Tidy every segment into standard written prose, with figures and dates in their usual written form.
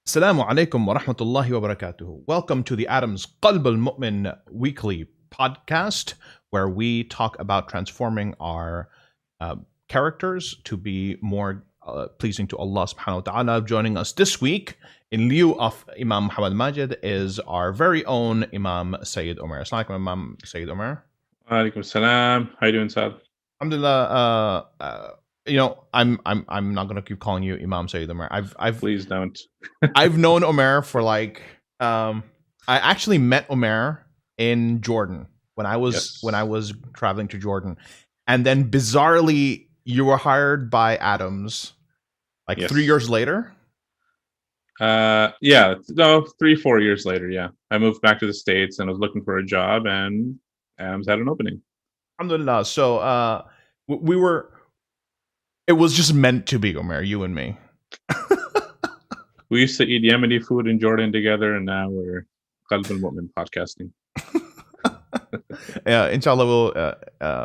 Assalamu alaikum wa rahmatullahi wa barakatuhu. Welcome to the Adam's Qalb al-Mu'min weekly podcast, where we talk about transforming our characters to be more pleasing to Allah subhanahu wa ta'ala. Joining us this week, in lieu of Imam Muhammad Majid, is our very own Imam Syed Omair. Assalamu alaikum, Imam Syed Omair. Alaikum salam. How you doing, Saad? Alhamdulillah. I'm not gonna keep calling you Imam Sayyid Omair. Please don't. I've known Omair for I actually met Omair in Jordan when I was traveling to Jordan, and then bizarrely you were hired by Adams 3 years later. 3-4 years later. Yeah, I moved back to the States and was looking for a job, and Adams had an opening. Alhamdulillah. So we were. It was just meant to be, Omair, you and me. We used to eat Yemeni food in Jordan together, and now we're Qalb al-Mu'min podcasting. Yeah, inshallah,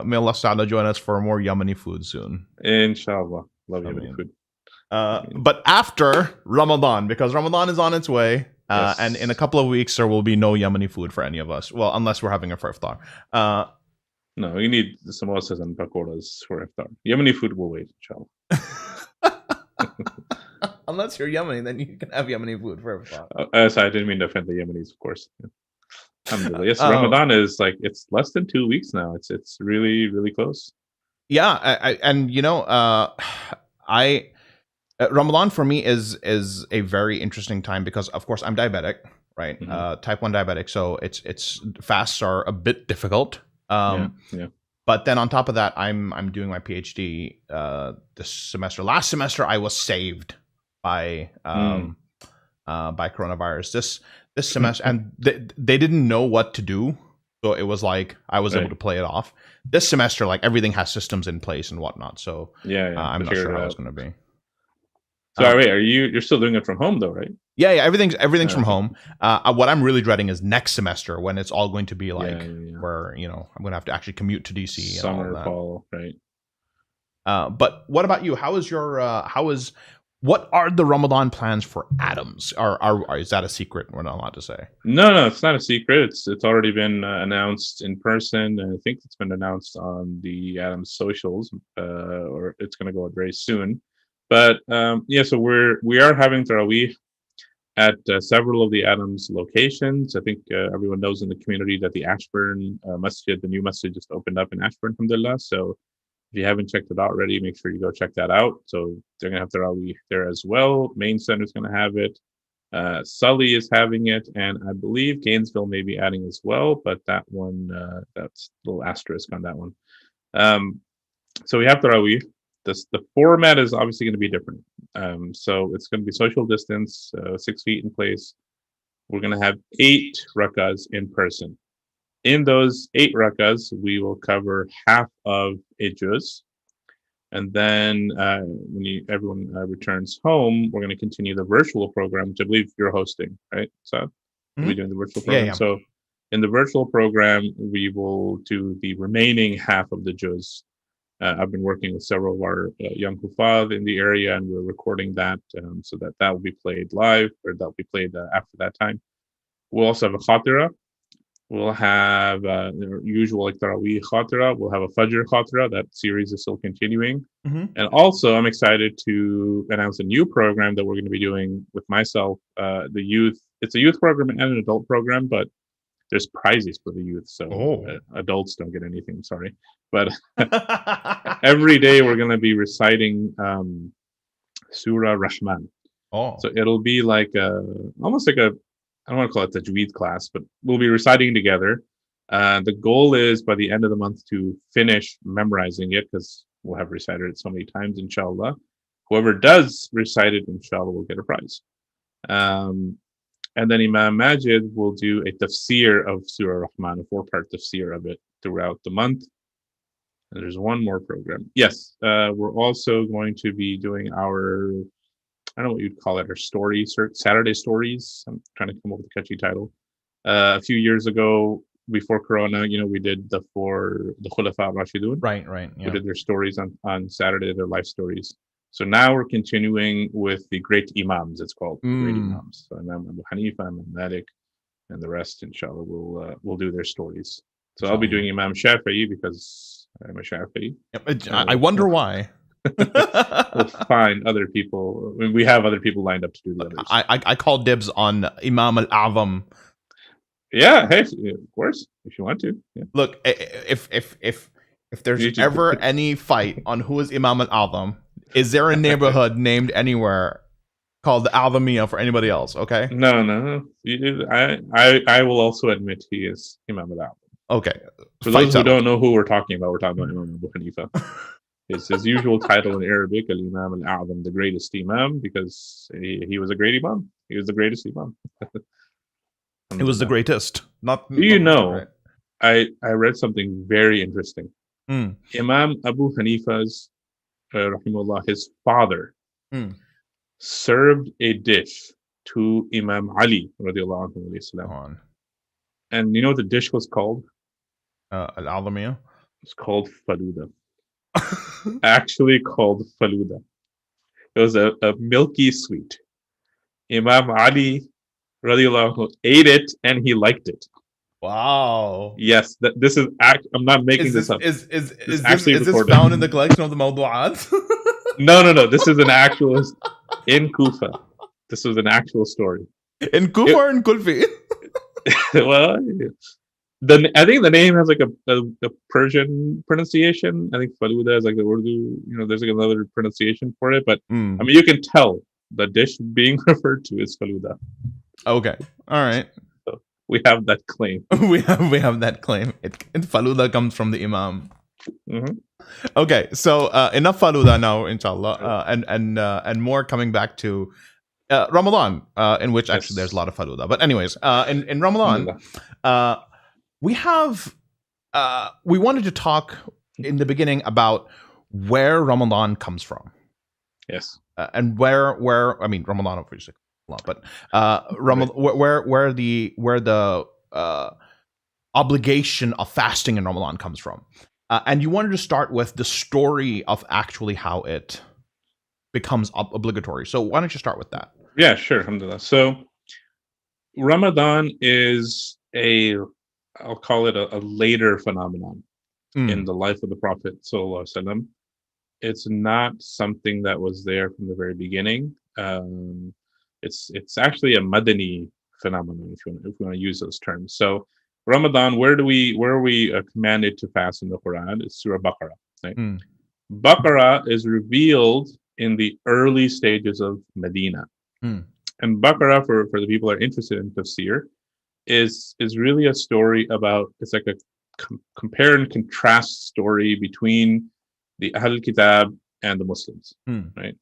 may Allah Ta'ala join us for more Yemeni food soon. Inshallah. Love Yemeni food. But after Ramadan, because Ramadan is on its way, yes. And in a couple of weeks, there will be no Yemeni food for any of us. Well, unless we're having a for iftar. No, you need samosas and pakoras for iftar. Yemeni food will wait, inshallah. Unless you're Yemeni, then you can have Yemeni food for iftar. I didn't mean to offend the Yemenis, of course. Alhamdulillah. Yes, Ramadan is it's less than 2 weeks now. It's really, really close. Yeah, Ramadan for me is a very interesting time because, of course, I'm diabetic, right? Mm-hmm. Type 1 diabetic, so it's fasts are a bit difficult. But then on top of that, I'm doing my PhD this semester. Last semester, I was saved by coronavirus. This semester, and they didn't know what to do, so it was like I was able to play it off. This semester, everything has systems in place and whatnot. So I'm not sure how it's going to be. So wait, you're still doing it from home though, right? Yeah, everything's from home. What I'm really dreading is next semester when it's all going to be where I'm going to have to actually commute to DC. Summer, and all that. fall, right? But what about you? What are the Ramadan plans for Adams? Is that a secret? We're not allowed to say. No, it's not a secret. It's already been announced in person. I think it's been announced on the Adams socials, or it's going to go out very soon. But so we are having Tarawih at several of the Adams locations. I think everyone knows in the community that the Ashburn Masjid, the new masjid, just opened up in Ashburn, alhamdulillah. So if you haven't checked it out already, make sure you go check that out. So they're going to have Tarawih there as well. Main Center is going to have it. Sully is having it. And I believe Gainesville may be adding as well. But that one, that's a little asterisk on that one. So we have Tarawih. The format is obviously going to be different. So it's going to be social distance, 6 feet in place. We're going to have 8 rakas in person. In those 8 rakas, we will cover half of a juz. And then when everyone returns home, we're going to continue the virtual program, which I believe you're hosting, right? So we'll be doing the virtual program. Yeah. So in the virtual program, we will do the remaining half of the juz. I've been working with several of our young hufaz in the area, and we're recording that so that will be played live, or that will be played after that time. We'll also have a khatira. We'll have the usual Tarawih khatira. We'll have a Fajr khatira. That series is still continuing. Mm-hmm. And also, I'm excited to announce a new program that we're going to be doing with myself, the youth. It's a youth program and an adult program, but there's prizes for the youth, so adults don't get anything. Sorry, but every day we're going to be reciting Surah Rahman. So it'll be almost like I don't want to call it tajweed class, but we'll be reciting together. The goal is by the end of the month to finish memorizing it, because we'll have recited it so many times, inshallah. Whoever does recite it, inshallah, will get a prize. And then Imam Majid will do a tafsir of Surah Rahman, a 4-part tafsir of it throughout the month. And there's one more program. Yes, we're also going to be doing our, I don't know what you'd call it, our stories, Saturday stories. I'm trying to come up with a catchy title. A few years ago, before Corona, we did the Khulafa Rashidun. Right. Yeah. We did their stories on Saturday, their life stories. So now we're continuing with the great Imams. It's called the great Mm. Imams. So Imam Abu Hanifa, Imam Malik, and the rest, inshallah, will do their stories. So I'll be doing Imam Shafi'i because I'm a Shafi'i. I wonder why. We'll find other people. I mean, we have other people lined up to do the others. I call dibs on Imam al-A'zam. Yeah, hey, of course, if you want to. Yeah. Look, if there's ever any fight on who is Imam al-A'zam, is there a neighborhood named anywhere called the Azamiyah for anybody else? Okay. No. I will also admit he is Imam al-A'zam. Okay. For those who don't know who we're talking about Imam Abu Hanifa. It's his usual title in Arabic, Al-Imam al-A'zam, the greatest Imam, because he was a great Imam. He was the greatest Imam. It was the greatest. Do you know? Right? I read something very interesting. Imam Abu Hanifa's, rahimahullah, his father served a dish to Imam Ali, radiallahu anhu. And you know what the dish was called? Al-Azamiyah? It's called faluda. Actually called faluda. It was a milky sweet. Imam Ali radiallahu anhu ate it and he liked it. Wow. Yes, this is I'm not making this up. Is this found in the collection of the Mawdu'at? No. This is an actual in Kufa. This was an actual story. In Kufa or in Kulfi? Well, I think the name has like a Persian pronunciation. I think faluda is like the Urdu. There's like another pronunciation for it, but I mean, you can tell the dish being referred to is faluda. Okay, all right. So we have that claim. we have that claim. Faluda comes from the Imam. Mm-hmm. Okay, so enough faluda now, inshallah, and more coming back to Ramadan, in which actually there's a lot of faluda. But anyways, in Ramadan, we wanted to talk in the beginning about where Ramadan comes from. Yes, and where I mean Ramadan obviously a lot, but Ramadan, where the obligation of fasting in Ramadan comes from. And you wanted to start with the story of actually how it becomes obligatory. So why don't you start with that? Yeah, sure. Alhamdulillah. So Ramadan is I'll call it a later phenomenon in the life of the Prophet Sallallahu Alaihi Wasallam. It's not something that was there from the very beginning. It's actually a Madani phenomenon, if you want to use those terms. So Ramadan, where are we commanded to fast in the Quran? It's Surah Baqarah. Right? Baqarah is revealed in the early stages of Medina. And Baqarah, for the people that are interested in tafsir, is really a story about, it's like a compare and contrast story between the Ahl Kitab and the Muslims, right?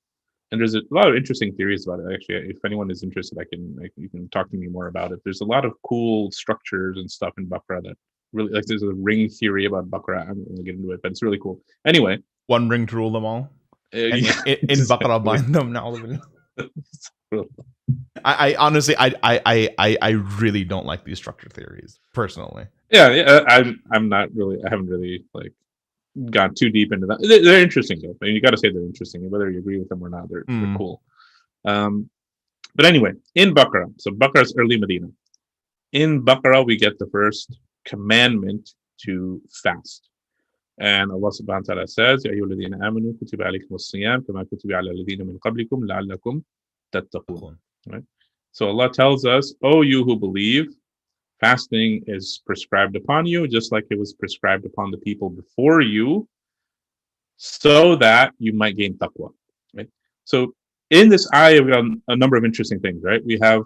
And there's a lot of interesting theories about it. Actually, if anyone is interested, you can talk to me more about it. There's a lot of cool structures and stuff in Baqarah that really, like, there's a ring theory about Baqarah. I'm not going to get into it, but it's really cool. Anyway, one ring to rule them all. In Baqarah, bind them now. I honestly, I really don't like these structure theories personally. Yeah, I'm not really. I haven't really gone too deep into that. They're interesting though. I mean, you got to say they're interesting, whether you agree with them or not. They're cool. But anyway, in Baqarah, so Baqarah is early Medina. In Baqarah, we get the first commandment to fast, and Allah Subhanahu wa Taala says, "Ya ayyuhalladhina amanu kutiba alaykumus siyam kama kutiba ala alladhina min qablikum la'allakum tattaqun." Right. So Allah tells us, "Oh, you who believe, fasting is prescribed upon you, just like it was prescribed upon the people before you, so that you might gain taqwa." Right. So in this ayah, we have a number of interesting things. Right. We have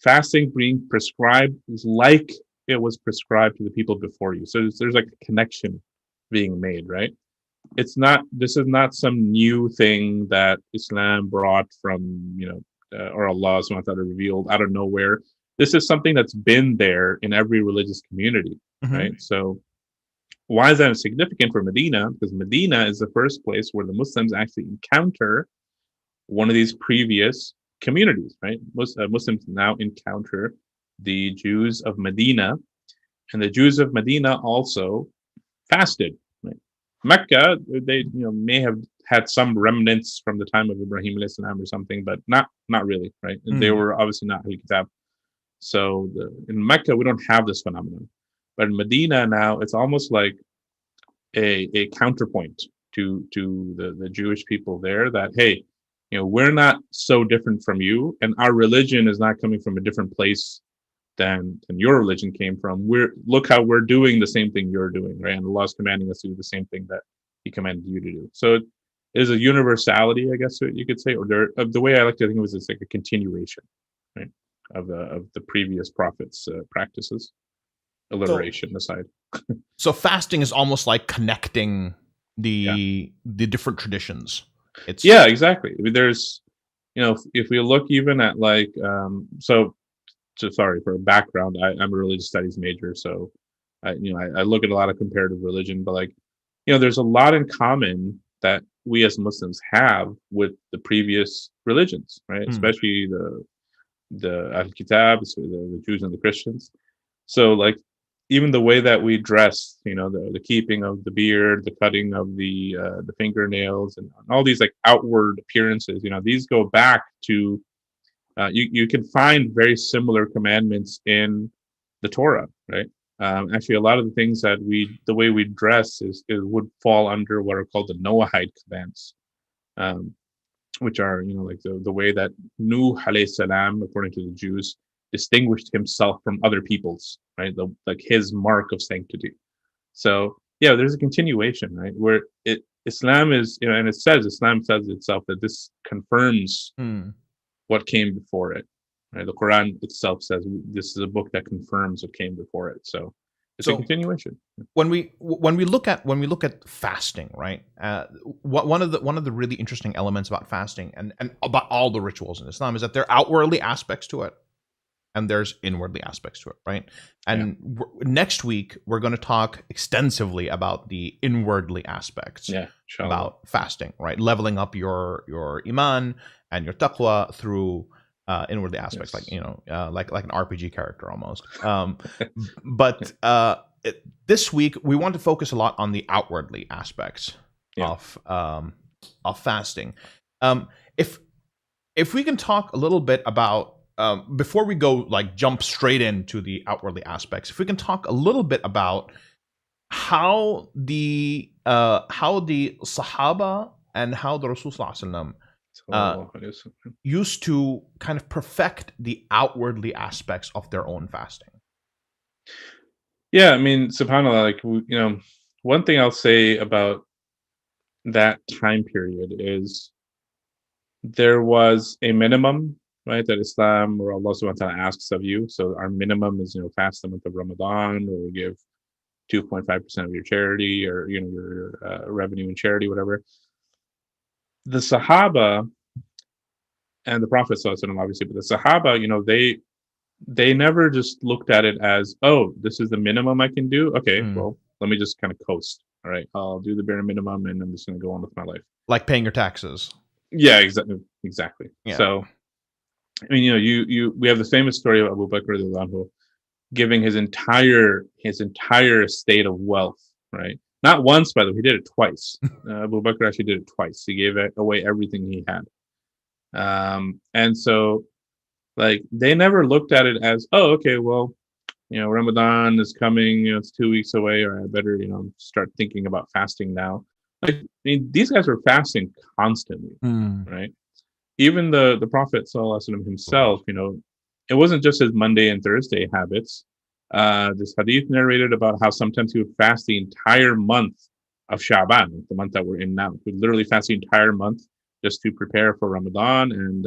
fasting being prescribed like it was prescribed to the people before you. So there's like a connection being made. Right. This is not some new thing that Islam brought from, or Allah subhanahu wa ta'ala revealed out of nowhere. This is something that's been there in every religious community, right? So why is that significant for Medina? Because Medina is the first place where the Muslims actually encounter one of these previous communities, right? Muslims now encounter the Jews of Medina, and the Jews of Medina also fasted. Right? Mecca, they may have had some remnants from the time of Ibrahim alayhi salam or something, but not really, right? And they were obviously not Ahl Kitab. So in Mecca, we don't have this phenomenon. But in Medina now, it's almost like a counterpoint to the Jewish people there that, hey, we're not so different from you, and our religion is not coming from a different place than your religion came from. Look how we're doing the same thing you're doing, right? And Allah is commanding us to do the same thing that He commanded you to do. So it is a universality, I guess you could say, or the way I like to think of it is it's like a continuation, right, of the previous prophets' practices, alliteration aside. So fasting is almost like connecting the different traditions. Yeah, exactly. I mean, there's, if we look even at like, sorry for a background, I'm a religious studies major, so I look at a lot of comparative religion, but like, there's a lot in common that we as Muslims have with the previous religions, right? Especially the Ahl Kitab, the Jews and the Christians. So like, even the way that we dress, the keeping of the beard, the cutting of the fingernails, and all these like outward appearances, these go back to you can find very similar commandments in the Torah, right? Actually, a lot of the things that the way we dress would fall under what are called the Noahide commands, which are like the way that Nuh alayhi salam, according to the Jews, distinguished himself from other peoples, right? Like his mark of sanctity. So yeah, there's a continuation, right? Where Islam is, and Islam says itself that this confirms what came before it. Right? The Quran itself says this is a book that confirms what came before it. So it's a continuation. When we look at fasting, right? One of the really interesting elements about fasting and about all the rituals in Islam is that there are outwardly aspects to it, and there's inwardly aspects to it, right? And next week, we're going to talk extensively about the inwardly aspects about fasting, right? Leveling up your iman and your taqwa through inwardly aspects, like like an RPG character almost. But this week, we want to focus a lot on the outwardly aspects of fasting. If we can talk a little bit about before we go jump straight into the outwardly aspects, if we can talk a little bit about how the Sahaba and how the Rasul Sallallahu Alaihi Wasallam used to kind of perfect the outwardly aspects of their own fasting. Yeah, I mean, subhanAllah, one thing I'll say about that time period is there was a minimum, right, that Islam or Allah subhanahu wa ta'ala asks of you. So our minimum is, fast the month of Ramadan, or give 2.5% of your charity, or, your revenue in charity, whatever. The Sahaba and the Prophet sallallahu alaihi wasallam, obviously, but the Sahaba, they never just looked at it as, oh, this is the minimum I can do. Okay, well, let me just kind of coast. All right, I'll do the bare minimum, and I'm just going to go on with my life. Like paying your taxes. Yeah, exactly. Yeah. So, I mean, we have the famous story of Abu Bakr radhiyallahu anhu giving his entire estate of wealth, right? Not once, by the way, he did it twice. Abu Bakr actually did it twice. He gave away everything he had. And so, they never looked at it as, oh, okay, well, Ramadan is coming, it's 2 weeks away, or I better, start thinking about fasting now. I mean, these guys were fasting constantly, right? Even the Prophet sallallahu alaihi wasallam himself, it wasn't just his Monday and Thursday habits. This hadith narrated about how sometimes he would fast the entire month of Sha'ban, the month that we're in now. He would literally fast the entire month just to prepare for Ramadan, and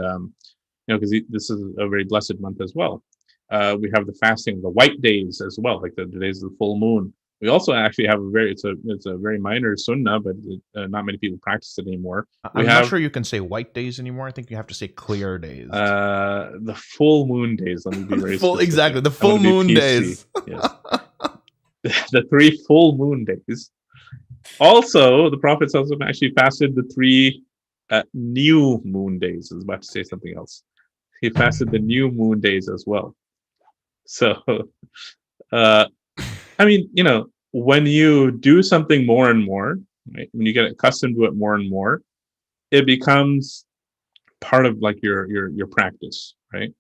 because this is a very blessed month as well. We have the fasting of the white days as well, like the days of the full moon. We also actually have it's a very minor sunnah, but not many people practice it anymore. I'm not sure you can say white days anymore. I think you have to say clear days. The full moon days. Let me be very specific. Exactly, the full moon days. Yes. The 3 full moon days. Also, the Prophet actually fasted the 3 new moon days. I was about to say something else. He fasted the new moon days as well. So, I mean, when you do something more and more, right? When you get accustomed to it more and more, it becomes part of like your practice, right?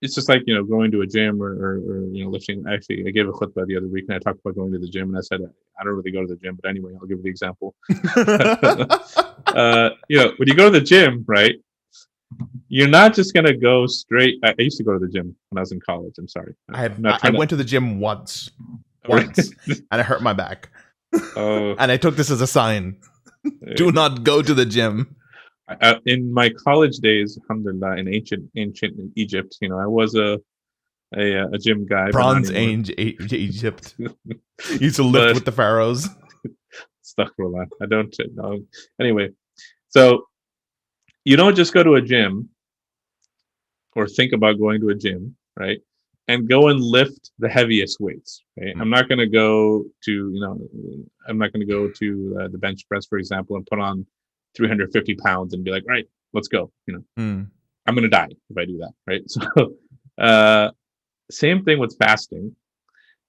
It's just like going to a gym or lifting. Actually, I gave a khutbah the other week and I talked about going to the gym, and I said I don't really go to the gym, but anyway, I'll give you the example. When you go to the gym, right? You're not just gonna go straight. I used to go to the gym when I was in college. I'm sorry. I went to the gym once, and I hurt my back. Oh, and I took this as a sign: do not go to the gym. In my college days, alhamdulillah, in ancient Egypt, I was a gym guy. Bronze Age Egypt. Used to lift with the pharaohs. Astaghfirullah. I don't know. Anyway, so you don't just go to a gym or think about going to a gym, right? And go and lift the heaviest weights, right? Mm-hmm. I'm not going to go to the bench press, for example, and put on 350 pounds and be like, right, let's go. I'm going to die if I do that, right? So, same thing with fasting.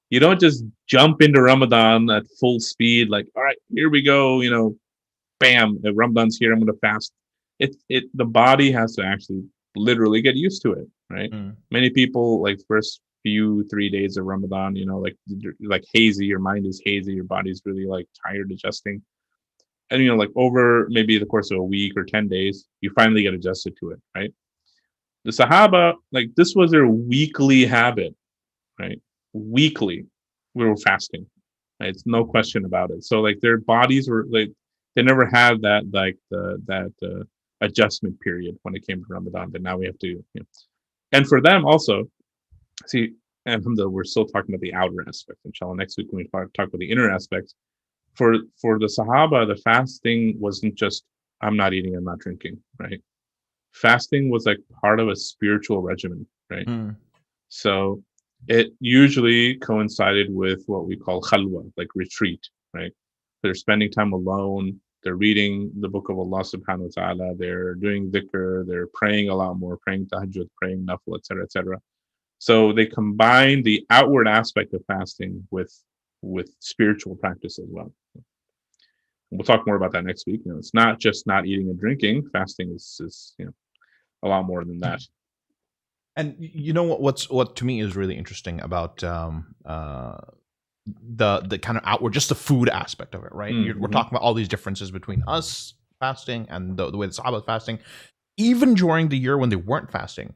You don't just jump into Ramadan at full speed, like, all right, here we go. Bam, Ramadan's here. I'm going to fast. The body has to actually literally get used to it, right? Many people like first 3 days of Ramadan, like hazy. Your mind is hazy. Your body's really like tired adjusting. And like over maybe the course of a week or 10 days, you finally get adjusted to it, right? The Sahaba, like this was their weekly habit, right? Weekly, we were fasting. Right? It's no question about it. So like their bodies were like they never had that like that adjustment period when it came to Ramadan. But now we have to, and for them also, see, alhamdulillah, we're still talking about the outer aspect. Inshallah, next week when we talk about the inner aspects. For the Sahaba, the fasting wasn't just I'm not eating, I'm not drinking, right? Fasting was like part of a spiritual regimen, right? So it usually coincided with what we call khalwa, like retreat, right? They're spending time alone, they're reading the book of Allah subhanahu wa ta'ala, they're doing dhikr, they're praying a lot more, praying tahajjud, praying nafil, etc., etc. So they combine the outward aspect of fasting with spiritual practice as well. We'll talk more about that next week. It's not just not eating and drinking. Fasting is a lot more than that. And what to me is really interesting about the kind of outward, just the food aspect of it, right? Mm-hmm. We're talking about all these differences between us fasting and the way the Sahaba fasting. Even during the year when they weren't fasting,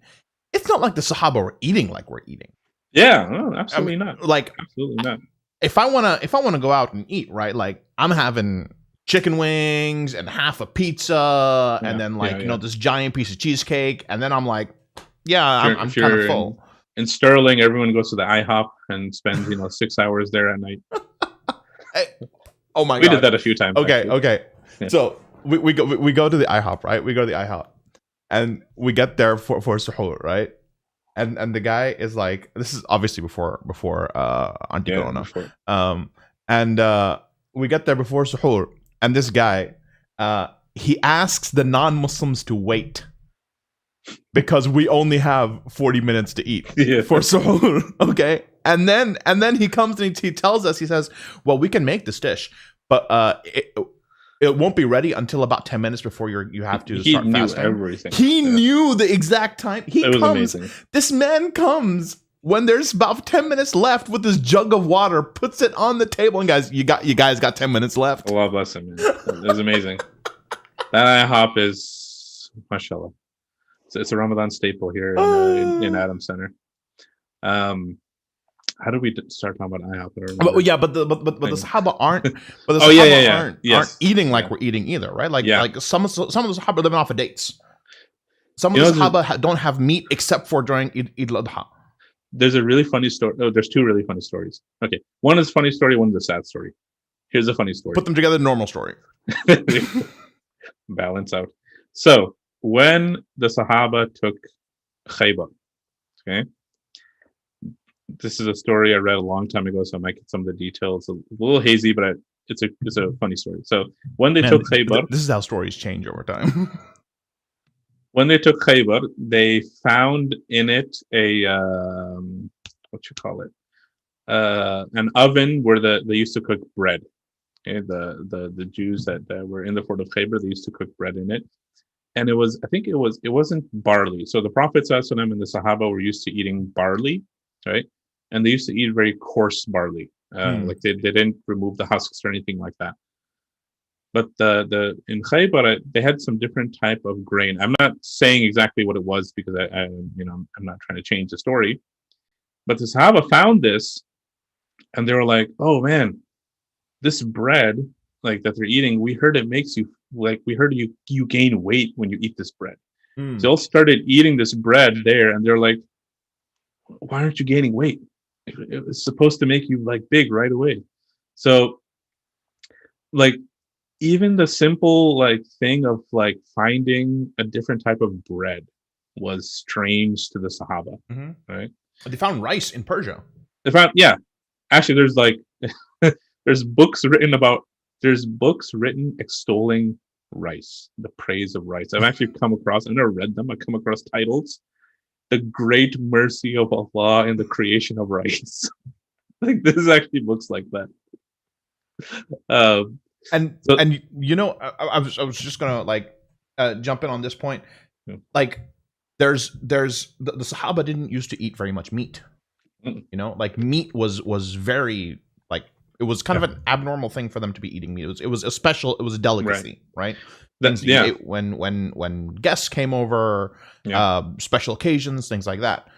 it's not like the Sahaba were eating like we're eating. Yeah, no, absolutely not. Like absolutely not. If I wanna go out and eat, right? Like I'm having chicken wings and half a pizza, and then this giant piece of cheesecake, and then I'm like, I'm kind of full. In Sterling, everyone goes to the IHOP and spends 6 hours there at night. Oh my god, we did that a few times. Okay. Yeah. So we go to the IHOP, right? We go to the IHOP, and we get there for suhoor, right? And the guy is like, this is obviously before Auntie Corona. And we get there before suhoor, and this guy he asks the non-Muslims to wait because we only have 40 minutes to eat for suhoor. Okay, and then he comes and he tells us, he says, well, we can make this dish, but it won't be ready until about 10 minutes before you have to start fasting. Everything. He knew the exact time. It was amazing. This man comes when there's about 10 minutes left with this jug of water, puts it on the table, and guys, you guys got 10 minutes left. Allah bless him, man. It was amazing. That IHOP is, mashallah. It's a Ramadan staple here in Adam Center. How do we start talking about IHOP? But the Sahaba aren't. But the Sahaba aren't eating like we're eating either, right? Like some of the Sahaba are living off of dates. Some of the Sahaba don't have meat except for during Eid al-Adha. There's a really funny story. Oh, there's two really funny stories. Okay, one is a funny story, one is a sad story. Here's a funny story. Put them together, normal story. Balance out. So when the Sahaba took Khaybar, okay. This is a story I read a long time ago, so I might get some of the details a little hazy, but it's a funny story. So when they took Khaybar, this is how stories change over time. When they took Khaybar, they found in it a an oven where they used to cook bread. Okay, the Jews that were in the fort of Khaybar, they used to cook bread in it, and it wasn't barley. So the Prophet ﷺ and the Sahaba were used to eating barley, right? And they used to eat very coarse barley, like they didn't remove the husks or anything like that. But the in Khaybar they had some different type of grain. I'm not saying exactly what it was because I'm not trying to change the story. But the Sahaba found this and they were like, "Oh man, this bread like that they're eating, we heard it makes you like we heard you gain weight when you eat this bread." So they all started eating this bread there, and they're like, "Why aren't you gaining weight? It's supposed to make you like big right away." So like even the simple like thing of like finding a different type of bread was strange to the Sahaba, right? But they found rice in Persia. They found, yeah, actually, there's like there's books written about there's books written extolling rice, the praise of rice. I've actually come across, I've never read them. I come across titles, "The Great Mercy of Allah in the Creation of Rice." Like this is actually books like that. And So, you know, I was just gonna like jump in on this point. Yeah. Like, there's the Sahaba didn't used to eat very much meat. Mm. You know, like meat was very like it was kind of an abnormal thing for them to be eating meat. It was a special. It was a delicacy, right? Things that you ate when guests came over, special occasions, things like that.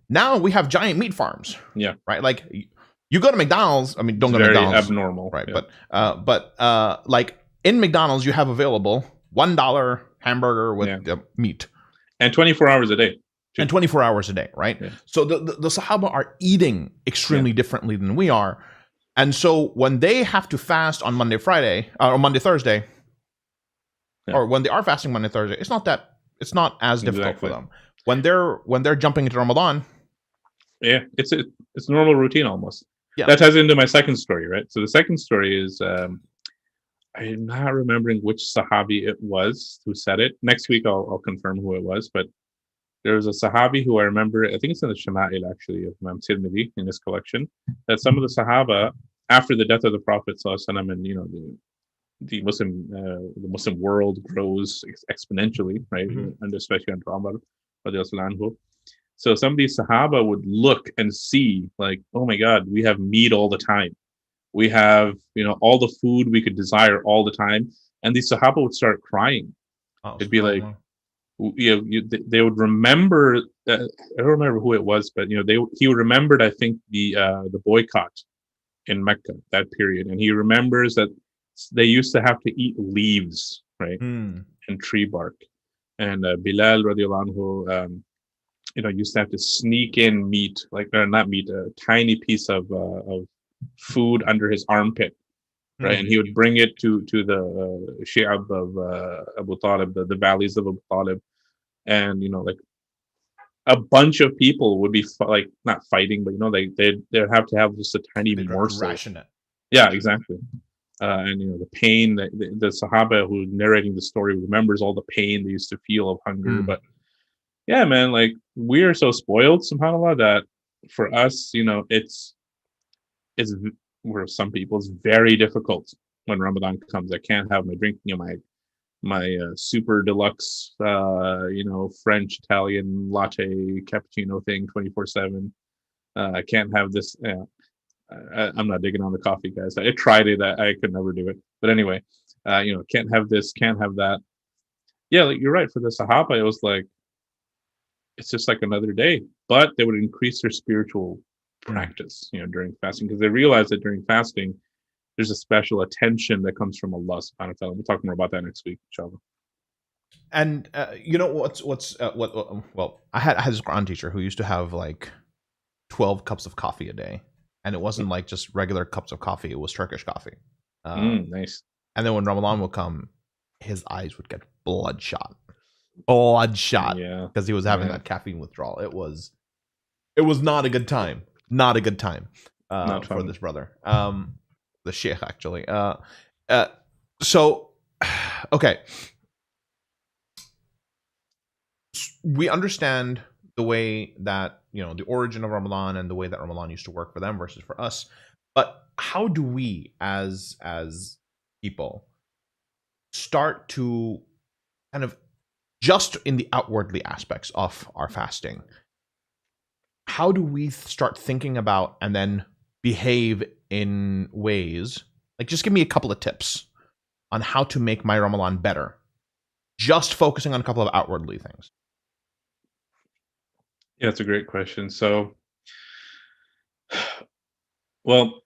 Now we have giant meat farms. Yeah. Right. Like you go to McDonald's. I mean, don't it's go to very McDonald's. abnormal, Right. Yeah. But like in McDonald's, you have available $1 hamburger with meat. And 24 hours a day. And 24 hours a day, right? Yeah. So the Sahaba are eating extremely differently than we are. And so when they have to fast on Monday, Friday, or Monday, Thursday, or when they are fasting Monday, Thursday, it's not as difficult for them. When they're jumping into Ramadan, it's normal routine almost. Yeah. That ties into my second story, right? So the second story is I'm not remembering which Sahabi it was who said it. Next week I'll confirm who it was, but there was a Sahabi who I remember, I think it's in the Shama'il actually of Imam Tirmidhi in his collection, that some of the Sahaba, after the death of the Prophet ﷺ, and the Muslim world grows exponentially, right? And especially under Umar radiallahu anhu. So some of these Sahaba would look and see like, oh my God, we have meat all the time. We have, all the food we could desire all the time. And these Sahaba would start crying. It'd be like, they would remember. I don't remember who it was, but he remembered. I think the boycott in Mecca that period, and he remembers that they used to have to eat leaves, right, and tree bark. And Bilal radiallahu anhu, used to have to sneak in meat, not meat, a tiny piece of food under his armpit. Right, and he would bring it to the Shi'ab of Abu Talib, the valleys of Abu Talib, and like a bunch of people would be not fighting, but they'd have to have just a tiny morsel. Ration it. Yeah, exactly. And the pain that the Sahaba who's narrating the story remembers all the pain they used to feel of hunger. But yeah, man, like we are so spoiled, subhanAllah, that for us, it's where some people it's very difficult when Ramadan comes. I can't have my drink, my super deluxe, French, Italian latte cappuccino thing 24/7. I can't have this. I'm not digging on the coffee, guys. I tried it. I could never do it. But anyway, can't have this, can't have that. Yeah, like you're right. For the Sahaba, it was like it's just like another day. But they would increase their spiritual practice, during fasting, because they realize that during fasting there's a special attention that comes from Allah subhanahu wa ta'ala. We'll talk more about that next week, inshallah. And well, I had this Quran teacher who used to have like 12 cups of coffee a day, and it wasn't like just regular cups of coffee, it was Turkish coffee. Nice. And then when Ramadan would come, his eyes would get bloodshot because he was having that caffeine withdrawal. It was not a good time. Not a good time for this brother. The sheikh, actually. So, okay. We understand the way that, the origin of Ramadan and the way that Ramadan used to work for them versus for us. But how do we as people start to kind of, just in the outwardly aspects of our fasting, how do we start thinking about and then behave in ways, like, just give me a couple of tips on how to make my Ramadan better, just focusing on a couple of outwardly things. Yeah, it's a great question. So, well,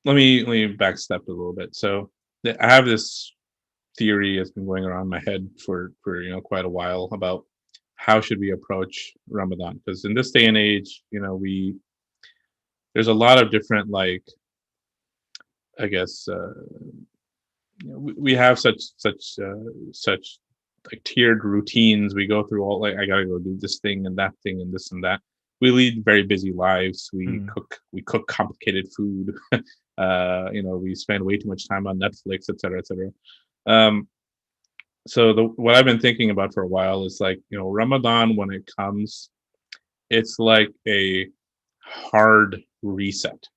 let me backstep a little bit. So, I have this theory that's been going around my head for quite a while about how should we approach Ramadan, because in this day and age, we there's a lot of different, like, I guess, we have such like tiered routines. We go through all, like, I gotta go do this thing and that thing and this and that. We lead very busy lives. We cook complicated food. We spend way too much time on Netflix, et cetera, et cetera. Um, so what I've been thinking about for a while is, like, Ramadan, when it comes, it's like a hard reset,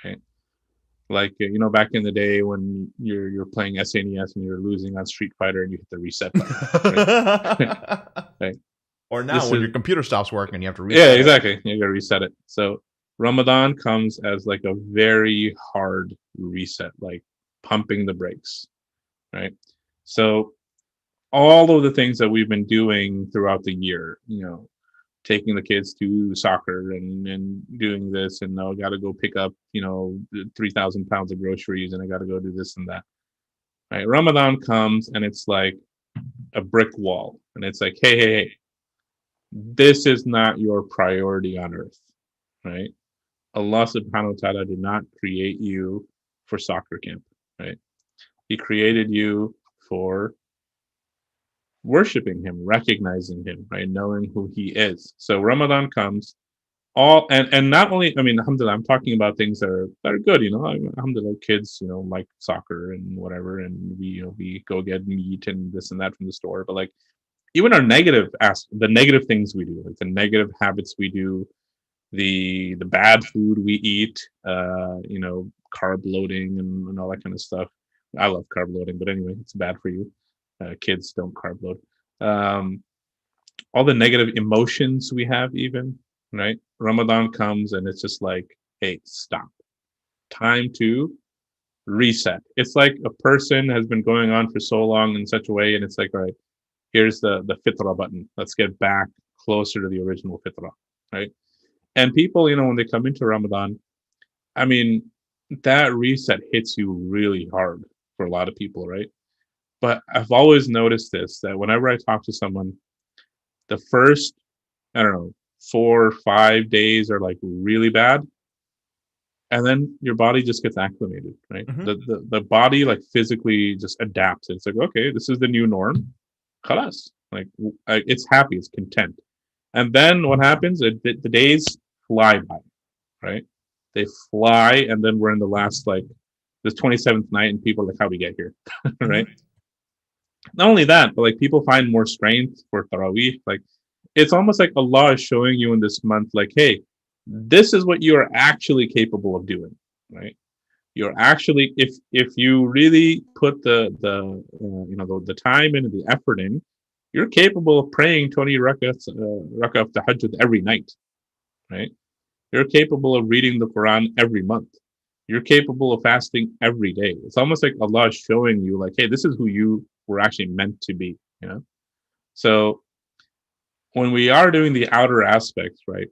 right? Like, back in the day when you're playing SNES and you're losing on Street Fighter and you hit the reset button, right? Right. Or now, This when is your computer stops working, you have to yeah, reset it. exactly. You gotta reset it. So Ramadan comes as like a very hard reset, like pumping the brakes, right? So all of the things that we've been doing throughout the year, taking the kids to soccer and doing this, and now I got to go pick up 3,000 pounds of groceries, and I got to go do this and that, right? Ramadan comes and it's like a brick wall, and it's like, hey, this is not your priority on earth, right? Allah subhanahu wa ta'ala did not create you for soccer camp, right? He created you for worshiping him, recognizing him, right? Knowing who he is. So Ramadan comes, all and not only, I mean, alhamdulillah, I'm talking about things that are good, alhamdulillah, kids, like soccer and whatever, and we go get meat and this and that from the store. But, like, even our the negative things we do, like the negative habits we do, the bad food we eat, carb loading and all that kind of stuff. I love carb loading, but anyway, it's bad for you. Kids don't carb load. All the negative emotions we have, even, right? Ramadan comes and it's just like, hey, stop. Time to reset. It's like a person has been going on for so long in such a way, and it's like, all right, here's the fitrah button. Let's get back closer to the original fitrah, right? And people, when they come into Ramadan, I mean, that reset hits you really hard for a lot of people, right? But I've always noticed this, that whenever I talk to someone, the first, I don't know, 4 or 5 days are like really bad. And then your body just gets acclimated, right? The body, like, physically just adapts. It's like, okay, this is the new norm. Khalas. Like, it's happy, it's content. And then what happens? The days fly by, right? They fly, and then we're in the last, like, the 27th night, and people are like, how we get here, right? Not only that, but, like, people find more strength for Taraweeh. Like, it's almost like Allah is showing you in this month, like, hey, this is what you are actually capable of doing, right? You're actually, if you really put the time and the effort in, you're capable of praying 20 rak'ahs of tahajjud every night, right? You're capable of reading the Quran every month. You're capable of fasting every day. It's almost like Allah is showing you, like, hey, this is who you were actually meant to be, So when we are doing the outer aspects, right,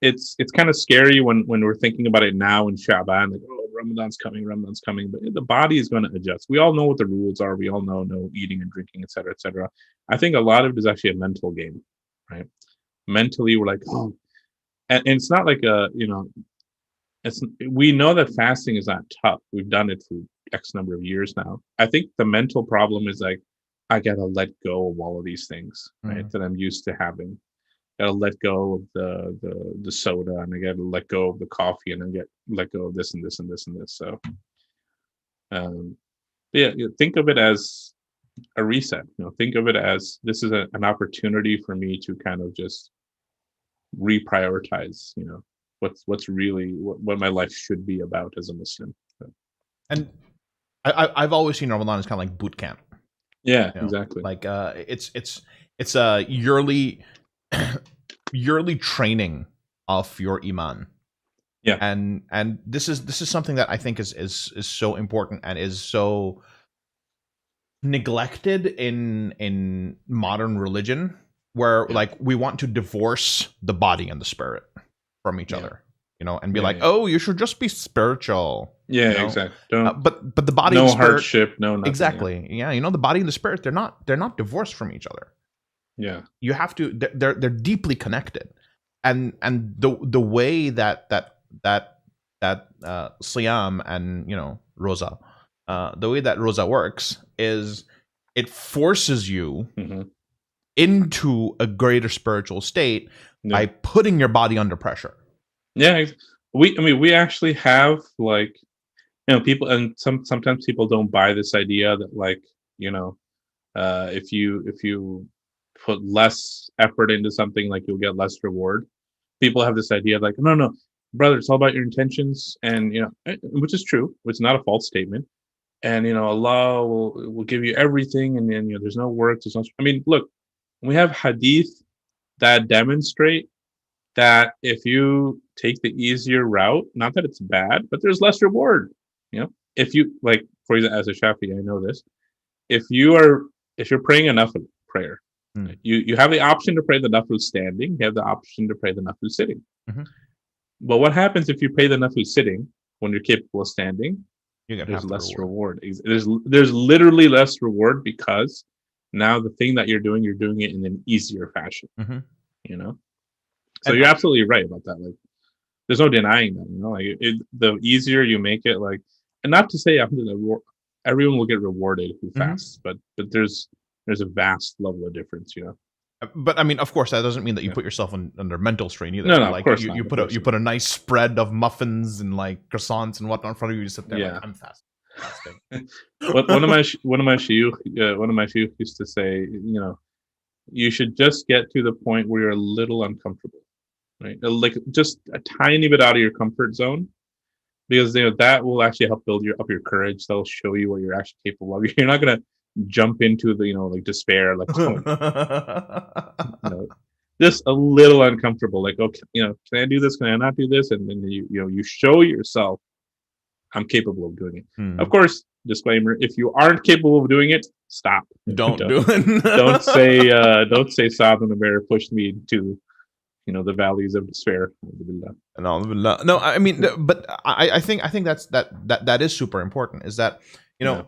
it's kind of scary when we're thinking about it now in Sha'ban, like, oh, Ramadan's coming, but the body is going to adjust. We all know what the rules are. We all know no eating and drinking, et cetera, et cetera. I think a lot of it is actually a mental game, right? Mentally, we're like, oh, and it's not like we know that fasting is not tough. We've done it for X number of years now. I think the mental problem is, like, I gotta let go of all of these things, right, that I'm used to having. Gotta let go of the soda, and I gotta let go of the coffee, and then let go of this and this and this and this. So, yeah, think of it as a reset. Think of it as, this is an opportunity for me to kind of just reprioritize. what's really what my life should be about as a Muslim. So, And I've always seen Ramadan as kind of like boot camp. yeah, You know, exactly. like it's a yearly yearly training of your iman. Yeah. And this is something that I think is so important and is so neglected in modern religion, where Yeah. like we want to divorce the body and the spirit from each Yeah. other, you know, and be Yeah, like, yeah. oh, you should just be spiritual. Yeah, you know? exactly. Don't But the body no and the spirit, hardship, no nothing. exactly. Yeah, you know, the body and the spirit, they're not divorced from each other. Yeah. You have to, they're deeply connected, and the way that siyam and, you know, roza, the way that roza works is it forces you hmm into a greater spiritual state Yeah. by putting your body under pressure. Yeah. We actually have, like, you know, people, and sometimes people don't buy this idea that, like, you know, if you put less effort into something, like, you'll get less reward. People have this idea like, no, brother, it's all about your intentions, and, you know, which is true. It's not a false statement. And, you know, Allah will give you everything, and then, you know, there's no work, there's no. I mean, look, we have hadith that demonstrate that if you take the easier route, not that it's bad, but there's less reward. You know, if you, like, for example, as a Shafi, I know this. If you're praying a nafil prayer, you have the option to pray the nafil standing. You have the option to pray the nafil sitting. Mm-hmm. But what happens if you pray the nafil sitting when you're capable of standing? There's Less reward. There's literally less reward, because now the thing that you're doing it in an easier fashion. Mm-hmm. You know, so And you're absolutely right about that. Like, there's no denying that. You know, like, the easier you make it, like, and not to say everyone will get rewarded who fasts, but there's a vast level of difference. You know. But I mean, of course, that doesn't mean that you put yourself under mental strain either. No, like, of course you, not. you put a nice spread of muffins and like croissants and whatnot in front of you. You sit there, Yeah. like, I'm fasting. one of my shuyukh used to say, you know, you should just get to the point where you're a little uncomfortable, right? Like, just a tiny bit out of your comfort zone, because, you know, that will actually help build up your courage. That'll show you what you're actually capable of. You're not gonna jump into the, you know, like, despair, like, you know, just a little uncomfortable, like, okay, you know, can I do this? Can I not do this? And then you show yourself, I'm capable of doing it. Of course, disclaimer: if you aren't capable of doing it, stop. Don't do it. don't say Saad and Omair pushed me into, you know, the valleys of despair. No, I mean, but I think that is super important. Is that, you know,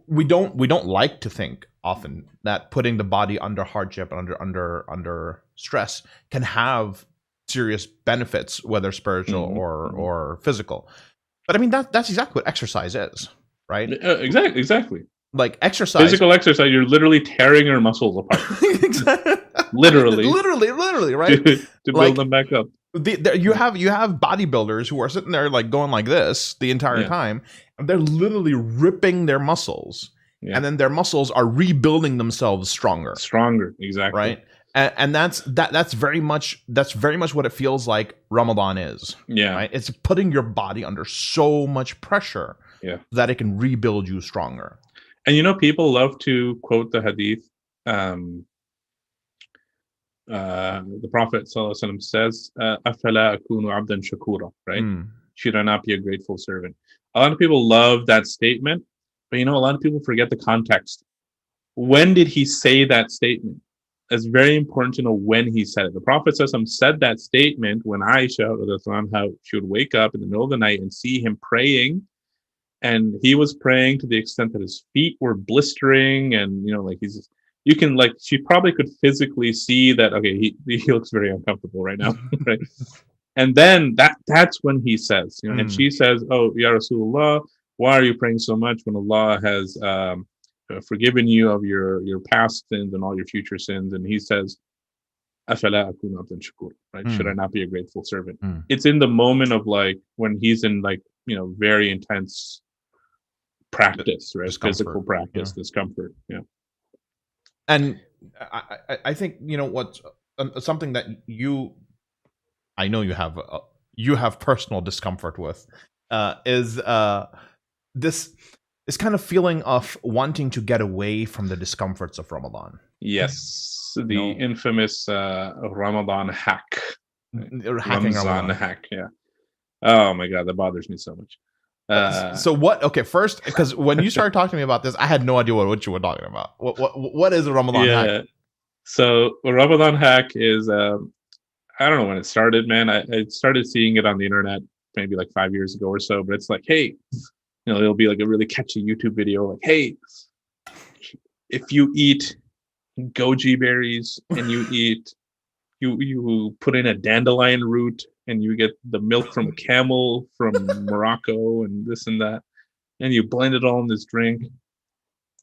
we don't like to think often that putting the body under hardship and under stress can have serious benefits, whether spiritual or physical. But I mean, that's exactly what exercise is, right? Exactly. Like, exercise, physical exercise, you're literally tearing your muscles apart. Exactly. literally, right? to build like, them back up. You have bodybuilders who are sitting there, like, going like this the entire time, and they're literally ripping their muscles, and then their muscles are rebuilding themselves stronger, exactly, right? And that's very much what it feels like Ramadan is. Right? It's putting your body under so much pressure that it can rebuild you stronger. And, you know, people love to quote the hadith. The Prophet ﷺ says, "Afala akunu abdan shakura," right? Should I not be a grateful servant? A lot of people love that statement, but, you know, a lot of people forget the context. When did he say that statement? It's very important to know when he said it. The Prophet ﷺ said that statement when Aisha, how she would wake up in the middle of the night and see him praying. And he was praying to the extent that his feet were blistering, and, you know, like, you can, like, she probably could physically see that, okay, he looks very uncomfortable right now, right? And then that's when he says, you know, and she says, "Oh, Ya Rasulullah, why are you praying so much when Allah has forgiven you of your past sins and all your future sins?" And he says, "Afala akunu abdan shakur," right? Should I not be a grateful servant? It's in the moment of, like, when he's in, like, you know, very intense practice, right? Physical practice, discomfort. And I think, you know, what's something that I know you you have personal discomfort with, is this kind of feeling of wanting to get away from the discomforts of Ramadan. Yes, the infamous Ramadan hack. Hacking Ramadan hack, yeah. Oh my God, that bothers me so much. So what? Okay, first, because when you started talking to me about this, I had no idea what you were talking about. What is a Ramadan hack? So a Ramadan hack is I don't know when it started, man. I started seeing it on the internet maybe like 5 years ago or so. But it's like, hey, it'll be like a really catchy YouTube video, like, hey, if you eat goji berries and you put in a dandelion root and you get the milk from a camel from Morocco and this and that, and you blend it all in this drink,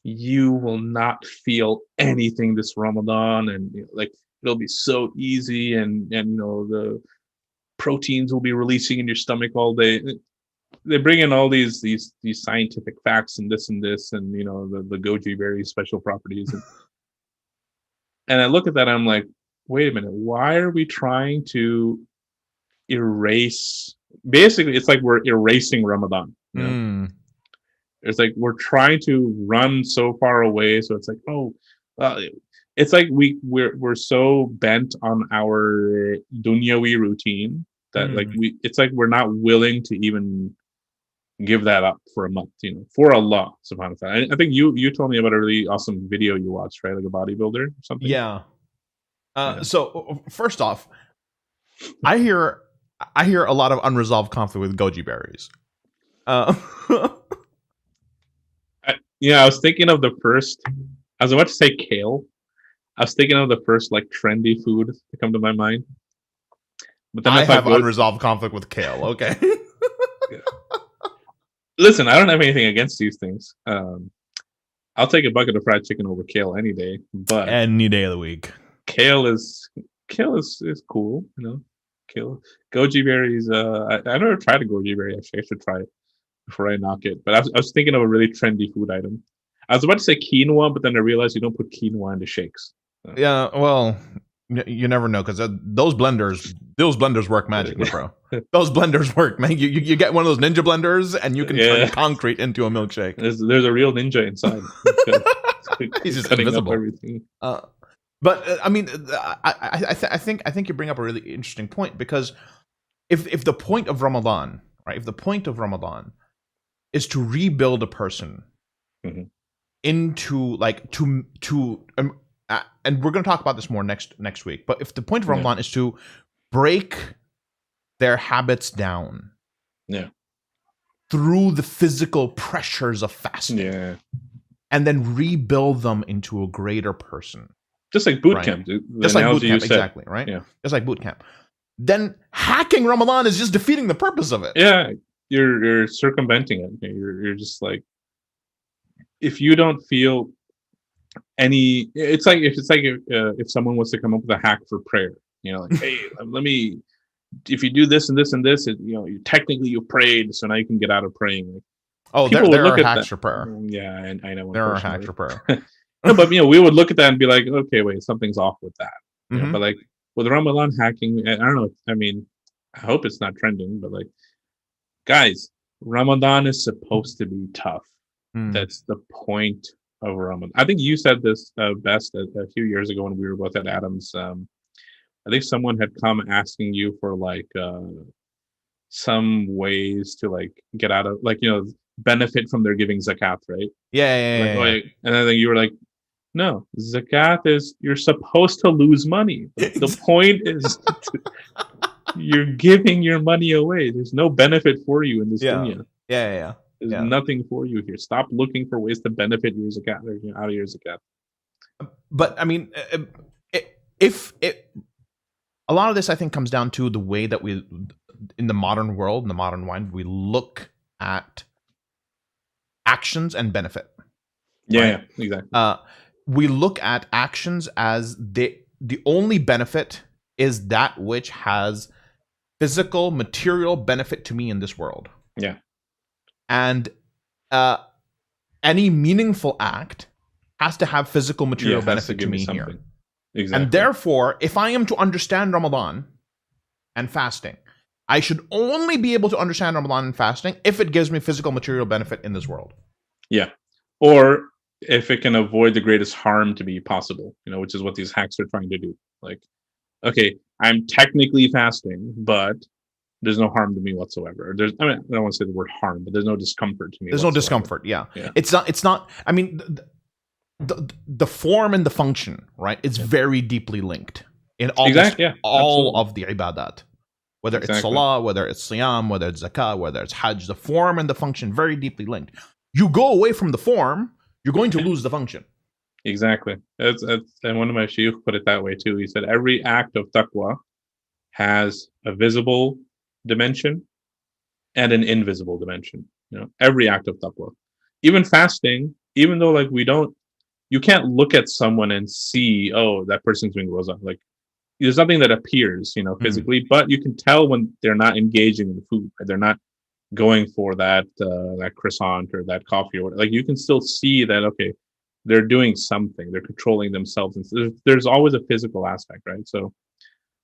you will not feel anything this Ramadan, and like it'll be so easy, and the proteins will be releasing in your stomach all day. They bring in all these scientific facts and this and the goji berry special properties, and I look at that and I'm like, wait a minute, why are we trying to erase? Basically, it's like we're erasing Ramadan. It's like we're trying to run so far away, so it's like, it's like we're so bent on our dunyawi routine that it's like we're not willing to even give that up for a month, for Allah subhanahu wa ta'ala. I think you told me about a really awesome video you watched, right? Like a bodybuilder or something. Yeah. So first off, I hear a lot of unresolved conflict with goji berries. I was thinking of the first. I was about to say kale. I was thinking of the first like trendy food to come to my mind. But then I have unresolved conflict with kale. Okay. Listen, I don't have anything against these things. I'll take a bucket of fried chicken over kale any day. But any day of the week. Kale is cool. Kale. Goji berries. I never tried a goji berry. Actually, I should try it before I knock it. But I was thinking of a really trendy food item. I was about to say quinoa, but then I realized you don't put quinoa into shakes. Yeah, well, you never know, because those blenders work magically, bro. Those blenders work, man. You get one of those ninja blenders, and you can turn concrete into a milkshake. There's a real ninja inside. He's just invisible. Everything. But I mean, I think you bring up a really interesting point, because if the point of Ramadan, right? If the point of Ramadan is to rebuild a person into like to and we're going to talk about this more next week. But if the point of Ramadan is to break their habits down, through the physical pressures of fasting, and then rebuild them into a greater person, just like boot camp, dude. Just like boot camp, exactly, right? Yeah, just like boot camp. Then hacking Ramadan is just defeating the purpose of it. Yeah, you're circumventing it. You're just like, if you don't feel any, it's like if someone was to come up with a hack for prayer, like, hey, let me, if you do this and this and this, you technically you prayed, so now you can get out of praying. Like, there are hacks for prayer. Yeah, I know. There are hacks for prayer. No, but we would look at that and be like, okay, wait, something's off with that. But like with Ramadan hacking, I don't know. I mean, I hope it's not trending, but like, guys, Ramadan is supposed to be tough. That's the point of Ramadan. I think you said this best a few years ago when we were both at Adams. I think someone had come asking you for like some ways to like get out of, like, benefit from their giving zakat, right? Yeah. And I think you were like, no, zakat is, you're supposed to lose money. The point is you're giving your money away. There's no benefit for you in this dunya. Yeah. There's nothing for you here. Stop looking for ways to benefit your zakat, or out of your zakat. But I mean, if a lot of this, I think, comes down to the way that we, in the modern world, in the modern mind, we look at actions and benefit. Yeah, exactly. We look at actions as the only benefit is that which has physical, material benefit to me in this world. Yeah. And any meaningful act has to have physical, material benefit to me here. Exactly. And therefore, if I am to understand Ramadan and fasting, I should only be able to understand Ramadan and fasting if it gives me physical material benefit in this world. Yeah. Or if it can avoid the greatest harm to be possible, which is what these hacks are trying to do. Like, okay, I'm technically fasting, but there's no harm to me whatsoever. I don't want to say the word harm, but there's no discomfort to me. There's whatsoever. No discomfort. Yeah. It's not. I mean, the form and the function, right? It's very deeply linked in almost all of the ibadat. Whether it's salah, whether it's siyam, whether it's zakah, whether it's hajj, the form and the function very deeply linked. You go away from the form, you're going to lose the function. Exactly. And one of my shayukh put it that way too. He said every act of taqwa has a visible dimension and an invisible dimension. Every act of taqwa, even fasting, even though you can't look at someone and see, oh, that person's doing roza. Like, there's nothing that appears, physically, but you can tell when they're not engaging in the food. Right? They're not going for that croissant or that coffee or whatever. Like, you can still see that, okay, they're doing something. They're controlling themselves. And there's always a physical aspect, right? So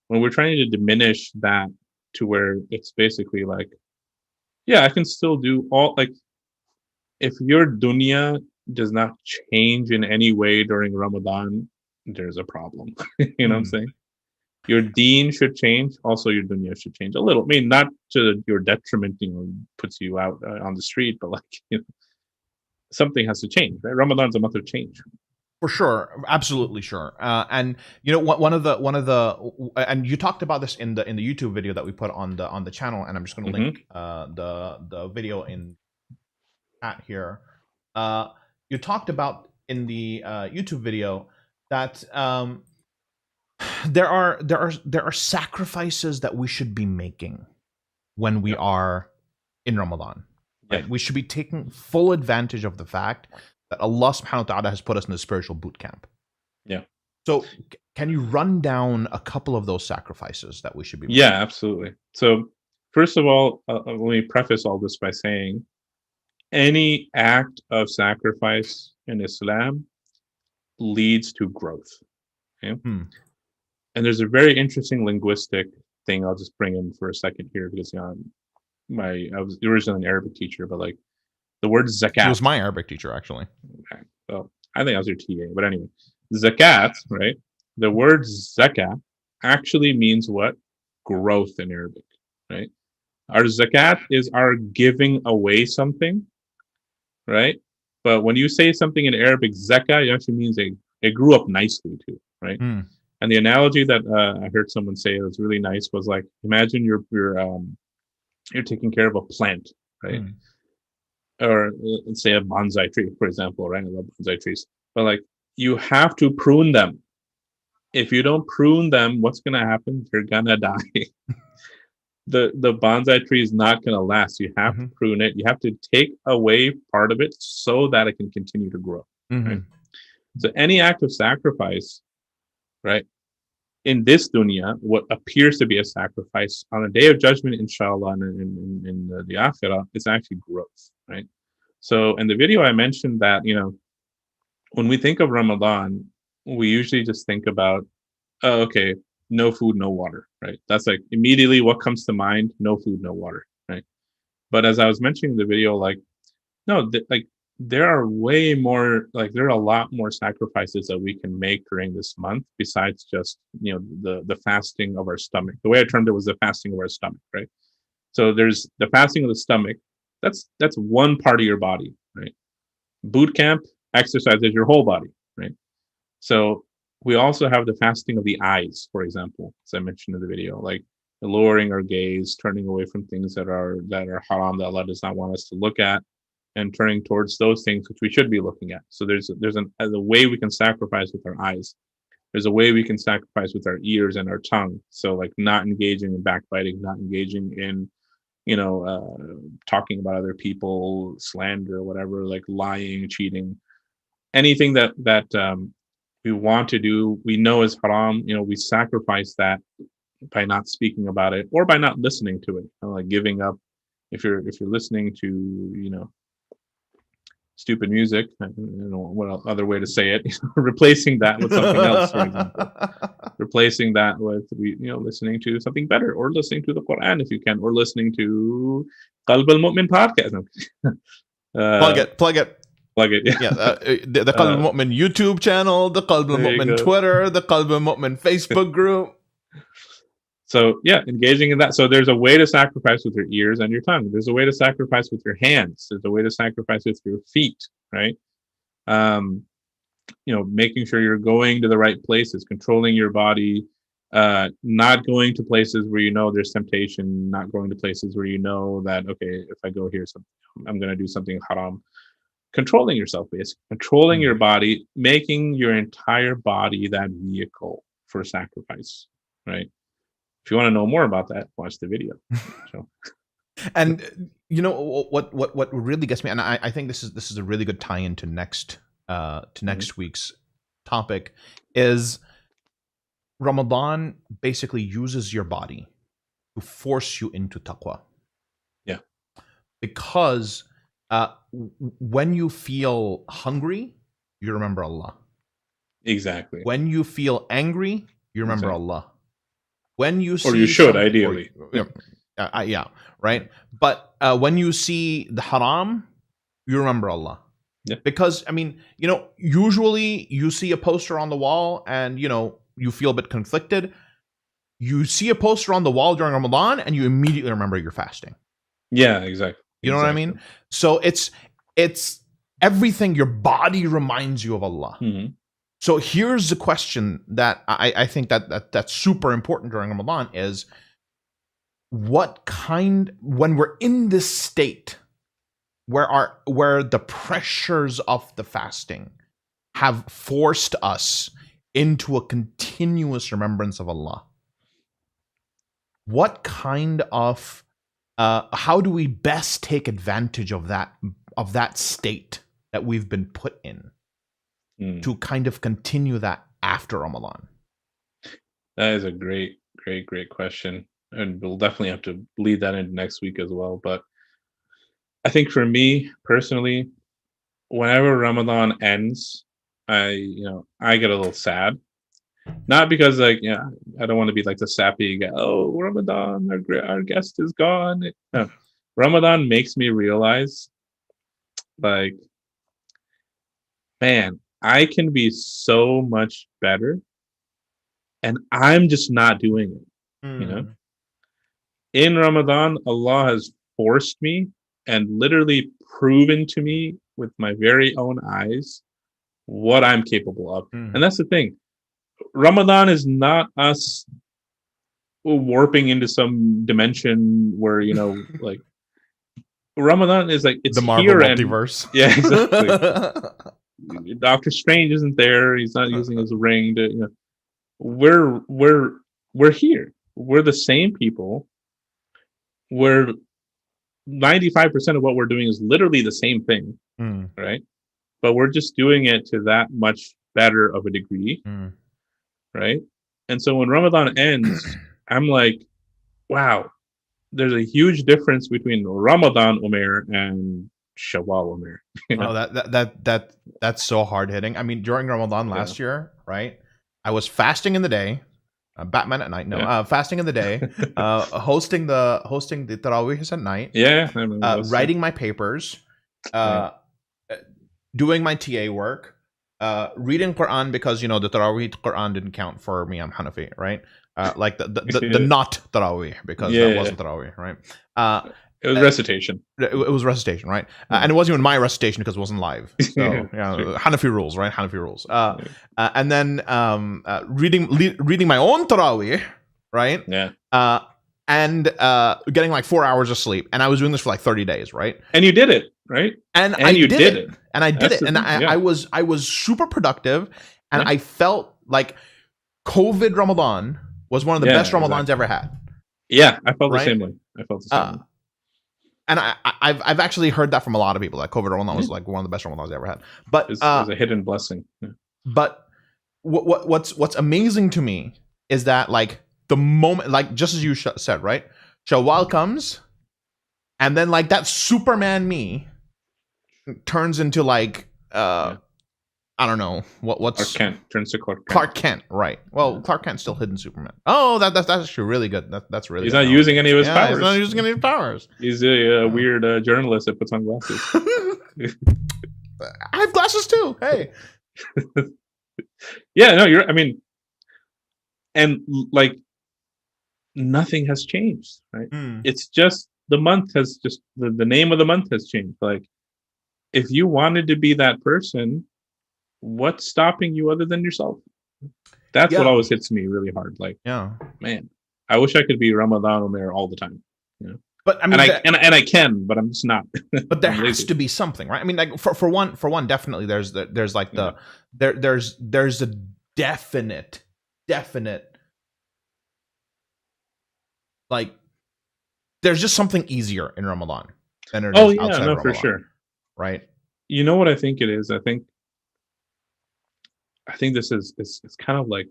when we're trying to diminish that to where it's basically like, yeah, I can still do if your dunya does not change in any way during Ramadan, there's a problem. You know what I'm saying? Your deen should change. Also, your dunya should change a little. I mean, not to your detriment, puts you out on the street, but something has to change, right? Ramadan's a month of change. For sure, absolutely sure. And one of the and you talked about this in the YouTube video that we put on the channel, and I'm just going to link the video in chat here. You talked about in the YouTube video that there are sacrifices that we should be making when we are in Ramadan. Right? We should be taking full advantage of the fact that Allah subhanahu wa ta'ala has put us in a spiritual boot camp. Yeah. So can you run down a couple of those sacrifices that we should be making? Yeah, absolutely. So first of all, let me preface all this by saying any act of sacrifice in Islam leads to growth. Okay? And there's a very interesting linguistic thing I'll just bring in for a second here because I was originally an Arabic teacher, but the word zakat. He was my Arabic teacher, actually. Okay. Well, I think I was your TA, but anyway, zakat, right? The word zakat actually means what? Growth in Arabic, right? Our zakat is our giving away something, right? But when you say something in Arabic, zakah, it actually means it grew up nicely too, right? And the analogy that I heard someone say was really nice was like, imagine you're taking care of a plant, right? Or let's say a bonsai tree, for example, right? I love bonsai trees, but you have to prune them. If you don't prune them, what's gonna happen? You're gonna die. The bonsai tree is not gonna last. You have to prune it. You have to take away part of it so that it can continue to grow. Right? So any act of sacrifice, right? In this dunya, what appears to be a sacrifice on a day of judgment, inshallah, and in the akhirah, is actually growth, right? So in the video, I mentioned that, when we think of Ramadan, we usually just think about, oh, okay, no food, no water, right? That's immediately what comes to mind, no food, no water, right? But as I was mentioning in the video, no, there are way more, there are a lot more sacrifices that we can make during this month besides just, the fasting of our stomach. The way I termed it was the fasting of our stomach, right? So there's the fasting of the stomach. That's one part of your body, right? Boot camp exercises your whole body, right? So we also have the fasting of the eyes, for example, as I mentioned in the video, lowering our gaze, turning away from things that are haram, that Allah does not want us to look at, and turning towards those things which we should be looking at. So there's a way we can sacrifice with our eyes. There's a way we can sacrifice with our ears and our tongue. So not engaging in backbiting, not engaging in, talking about other people, slander, whatever, lying, cheating, anything that we want to do, we know is haram. We sacrifice that by not speaking about it or by not listening to it. Giving up. If you're listening to, stupid music. I don't know what other way to say it. Replacing that with something else, for example. Replacing that with listening to something better, or listening to the Quran if you can, or listening to Qalb al-Mu'min podcast. Plug it. Plug it. Yeah, the Qalb al-Mu'min YouTube channel, the Qalb al-Mu'min Twitter, the Qalb al-Mu'min Facebook group. So yeah, engaging in that. So there's a way to sacrifice with your ears and your tongue. There's a way to sacrifice with your hands. There's a way to sacrifice with your feet, right? Making sure you're going to the right places, controlling your body, not going to places where there's temptation, not going to places where that, okay, if I go here, I'm going to do something haram. Controlling yourself, basically. Controlling your body, making your entire body that vehicle for sacrifice, right? If you want to know more about that, watch the video. So. And what really gets me, and I think this is a really good tie-in to next week's topic, is Ramadan basically uses your body to force you into taqwa. Yeah. Because when you feel hungry, you remember Allah. Exactly. When you feel angry, you remember Allah. When you see, or you should, ideally. Yeah, right. But when you see the haram, you remember Allah. Yeah. Because usually you see a poster on the wall and you feel a bit conflicted. You see a poster on the wall during Ramadan and you immediately remember you're fasting. Yeah, exactly. You know what I mean? So it's everything. Your body reminds you of Allah. Mm-hmm. So here's the question that I think that's super important during Ramadan is when we're in this state where the pressures of the fasting have forced us into a continuous remembrance of Allah. What kind of how do we best take advantage of that state that we've been put in? To kind of continue that after Ramadan? That is a great question. And we'll definitely have to lead that into next week as well. But I think for me personally, whenever Ramadan ends, I get a little sad. Not because I don't want to be like the sappy guy. Oh, Ramadan, our guest is gone. No. Ramadan makes me realize, like, man, I can be so much better, and I'm just not doing it. In Ramadan, Allah has forced me and literally proven to me with my very own eyes what I'm capable of. And that's the thing. Ramadan is not us warping into some dimension where, like, Ramadan is like, it's the Marvel here multiverse. Yeah, exactly. Doctor Strange isn't there. He's not using his ring to, we're here. We're the same people. We're 95% of what we're doing is literally the same thing, right? But we're just doing it to that much better of a degree, right? And so when Ramadan ends, I'm like, wow, there's a huge difference between Ramadan Omair and Shawwal Omair. Oh, that's so hard hitting. I mean, during Ramadan last year, right? I was fasting in the day, Batman at night. No, fasting in the day, hosting the Tarawih at night. Yeah, writing my papers, doing my TA work, reading Quran because the Tarawih Quran didn't count for me. I'm Hanafi, right? Like the not Tarawih because that wasn't Tarawih, right? It was recitation. It was recitation, right? And it wasn't even my recitation because it wasn't live. So Hanafi rules, right? Hanafi rules. And then reading my own Tarawih, right? Yeah. And getting like 4 hours of sleep. And I was doing this for like 30 days, right? And you did it, right? And I did it. And I did it. And I was super productive. And I felt like COVID Ramadan was one of the best Ramadans ever had. Yeah, I felt the same way. And I've actually heard that from a lot of people, that COVID Ramadan was like one of the best Ramadans I ever had. But it was a hidden blessing. Yeah. But what's amazing to me is that, like, the moment, like, just as you said, right? Shawwal comes, and then like that Superman me turns into like I don't know what's Clark Kent turns to Clark Kent. Clark Kent, right? Well, Clark Kent's still hidden Superman. Oh, that's actually really good. That's really. He's good not using any of his powers. He's not using any of his powers. He's a weird journalist that puts on glasses. I have glasses too. Hey. Yeah, no, I mean, and like nothing has changed, right? It's just the month has just the name of the month has changed. Like, if you wanted to be that person, what's stopping you other than yourself? That's what always hits me really hard. Like, man, I wish I could be Ramadan Omair all the time. You know? But I mean, and I can, but I'm just not. But there has to be something, right? I mean, like for one, definitely there's like there's a definite like there's just something easier in Ramadan than it is outside of Ramadan, for sure, right? You know what I think it is? I think this is it's kind of like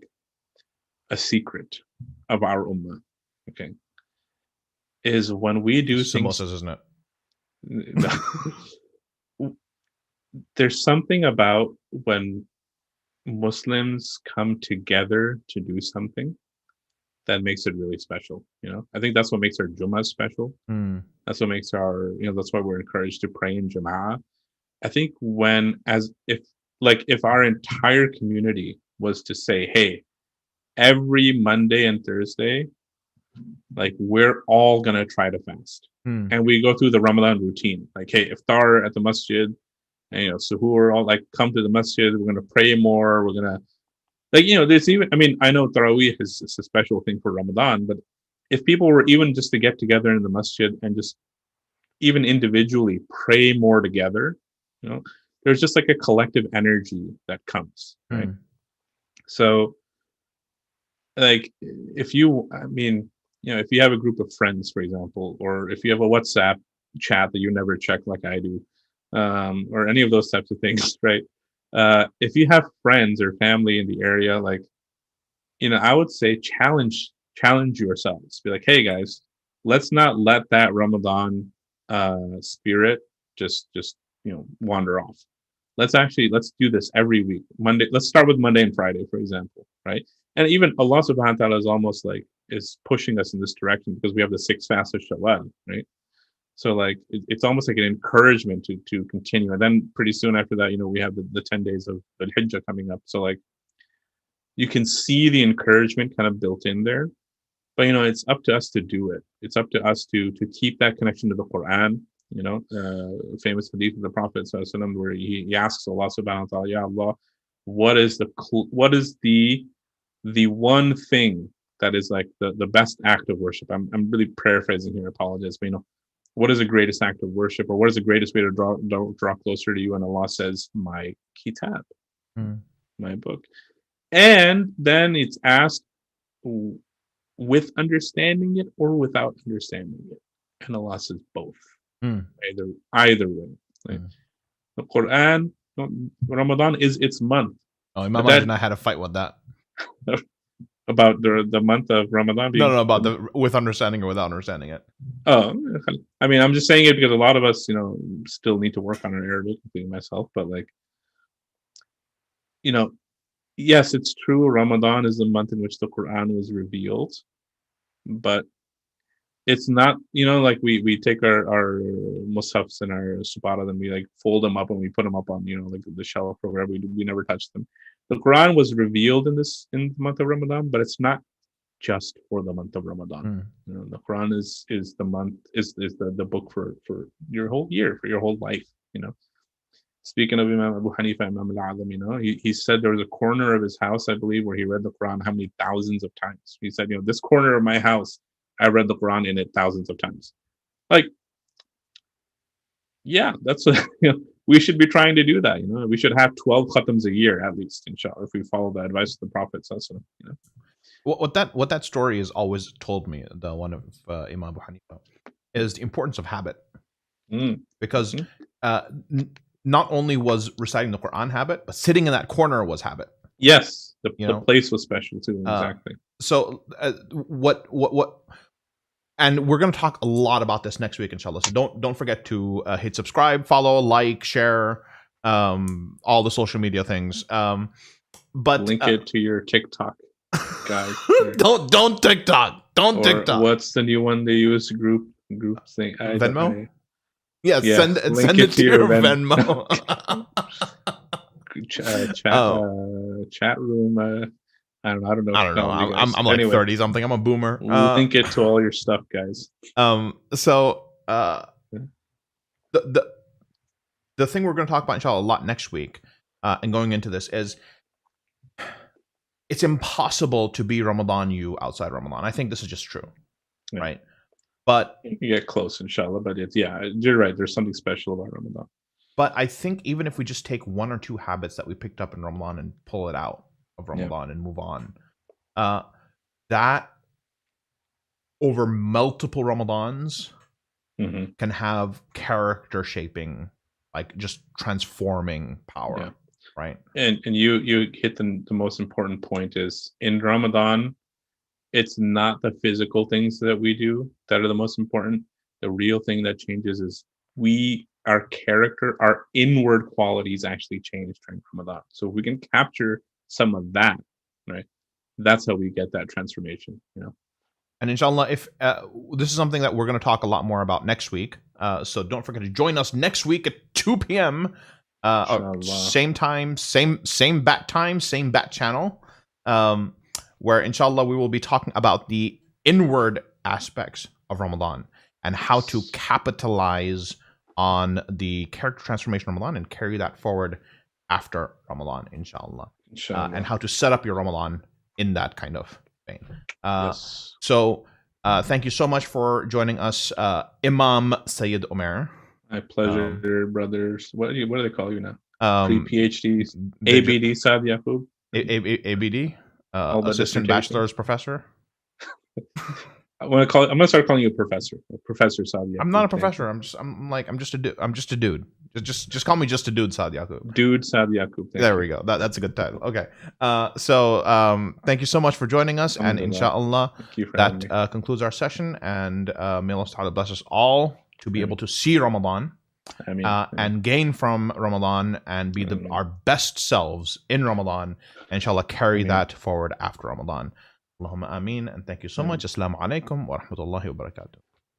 a secret of our ummah. Okay, is when we do things, samosas, isn't it? There's something about when Muslims come together to do something that makes it really special. You know, I think that's what makes our Jummah special. That's what makes our, that's why we're encouraged to pray in Jama'ah. I think if our entire community was to say, hey, every Monday and Thursday, like we're all going to try to fast. And we go through the Ramadan routine. Like, hey, iftar at the masjid, and, so who are all like, come to the masjid, we're going to pray more. We're going to, like, there's even, I mean, I know Taraweeh is a special thing for Ramadan, but if people were even just to get together in the masjid and just even individually pray more together, there's just like a collective energy that comes, right? So, like, if you have a group of friends, for example, or if you have a WhatsApp chat that you never check like I do, or any of those types of things, right? If you have friends or family in the area, like, I would say challenge yourselves. Be like, hey guys, let's not let that Ramadan spirit just wander off. Let's do this every week. Monday, let's start with Monday and Friday, for example, right? And even Allah subhanahu wa ta'ala is almost like is pushing us in this direction because we have the 6 fasts of Shawwal, right? So like it's almost like an encouragement to continue. And then pretty soon after that, we have the 10 days of the Hijjah coming up. So like you can see the encouragement kind of built in there. But it's up to us to do it. It's up to us to keep that connection to the Quran. Famous hadith of the Prophet ﷺ, where he asks Allah subhanahu wa ta'ala, Ya Allah, what is the one thing that is like the best act of worship? I'm really paraphrasing here, I apologize, but what is the greatest act of worship, or what is the greatest way to draw closer to you? And Allah says, my kitab, my book. And then it's asked, with understanding it or without understanding it? And Allah says both. Either way. Right? The Quran, Ramadan is its month. Oh, Imam and I had a fight with that. About the month of Ramadan? No, about the with understanding or without understanding it. Oh, I mean, I'm just saying it because a lot of us, still need to work on our Arabic, including myself. But like, yes, it's true. Ramadan is the month in which the Quran was revealed, but it's not, like we take our mushafs and our subara, then we like fold them up and we put them up on, like the shelf or wherever. We never touch them. The Quran was revealed in the month of Ramadan, but it's not just for the month of Ramadan. The Quran is the month, is the book for your whole year, for your whole life. Speaking of Imam Abu Hanifa, Imam al-Azam, he said there was a corner of his house, I believe, where he read the Quran how many thousands of times. He said, this corner of my house, I read the Quran in it thousands of times. Like, yeah, that's what, we should be trying to do that. We should have 12 khatams a year at least, inshallah, if we follow the advice of the Prophet. What that story has always told me, the one of Imam Abu Hanifa, is the importance of habit. Because not only was reciting the Quran habit, but sitting in that corner was habit. Yes, the place was special too. Exactly. So what And we're going to talk a lot about this next week, inshallah. So don't forget to hit subscribe, follow, like, share, all the social media things. But link it to your TikTok, guys. don't TikTok. Don't TikTok. What's the new one they use? Group thing. Venmo. Yeah, send it to your Venmo. Chat room. I don't know. I'm like 30 something. I'm a boomer. Link it to all your stuff, guys. So the thing we're going to talk about, inshallah, a lot next week, and going into this is it's impossible to be Ramadan you outside Ramadan. I think this is just true, right? But you can get close, inshallah. But you're right. There's something special about Ramadan. But I think even if we just take one or two habits that we picked up in Ramadan and pull it out of Ramadan and move on, that over multiple Ramadans can have character shaping, like just transforming power, right? And you hit the most important point is in Ramadan, it's not the physical things that we do that are the most important. The real thing that changes is our character, our inward qualities actually change during Ramadan. So if we can capture some of that, right, that's how we get that transformation, And inshallah, if this is something that we're going to talk a lot more about next week, so don't forget to join us next week at 2 p.m. Same time, same bat time, same bat channel, where inshallah we will be talking about the inward aspects of Ramadan and how to capitalize on the character transformation of Ramadan and carry that forward after Ramadan, inshallah. And how to set up your Ramadan in that kind of vein. So thank you so much for joining us, Imam Syed Omair. My pleasure, brothers. What do they call you now? Pre-PhDs, ABD, Saad, Yacoob. ABD, assistant bachelor's professor. I'm gonna start calling you a professor. Professor Saad Yacoob. I'm not a professor. I'm just a dude. Just call me just a dude, Saad Yacoob. Dude Saad Yacoob. There we go. That's a good title. Okay. So thank you so much for joining us, and inshallah that concludes our session. And may Allah Ta'ala bless us all to be able to see Ramadan, and gain from Ramadan, and be our best selves in Ramadan. And inshallah carry that forward after Ramadan. Allahumma ameen, and thank you so much. Assalamu alaikum wa rahmatullahi wa barakatuh.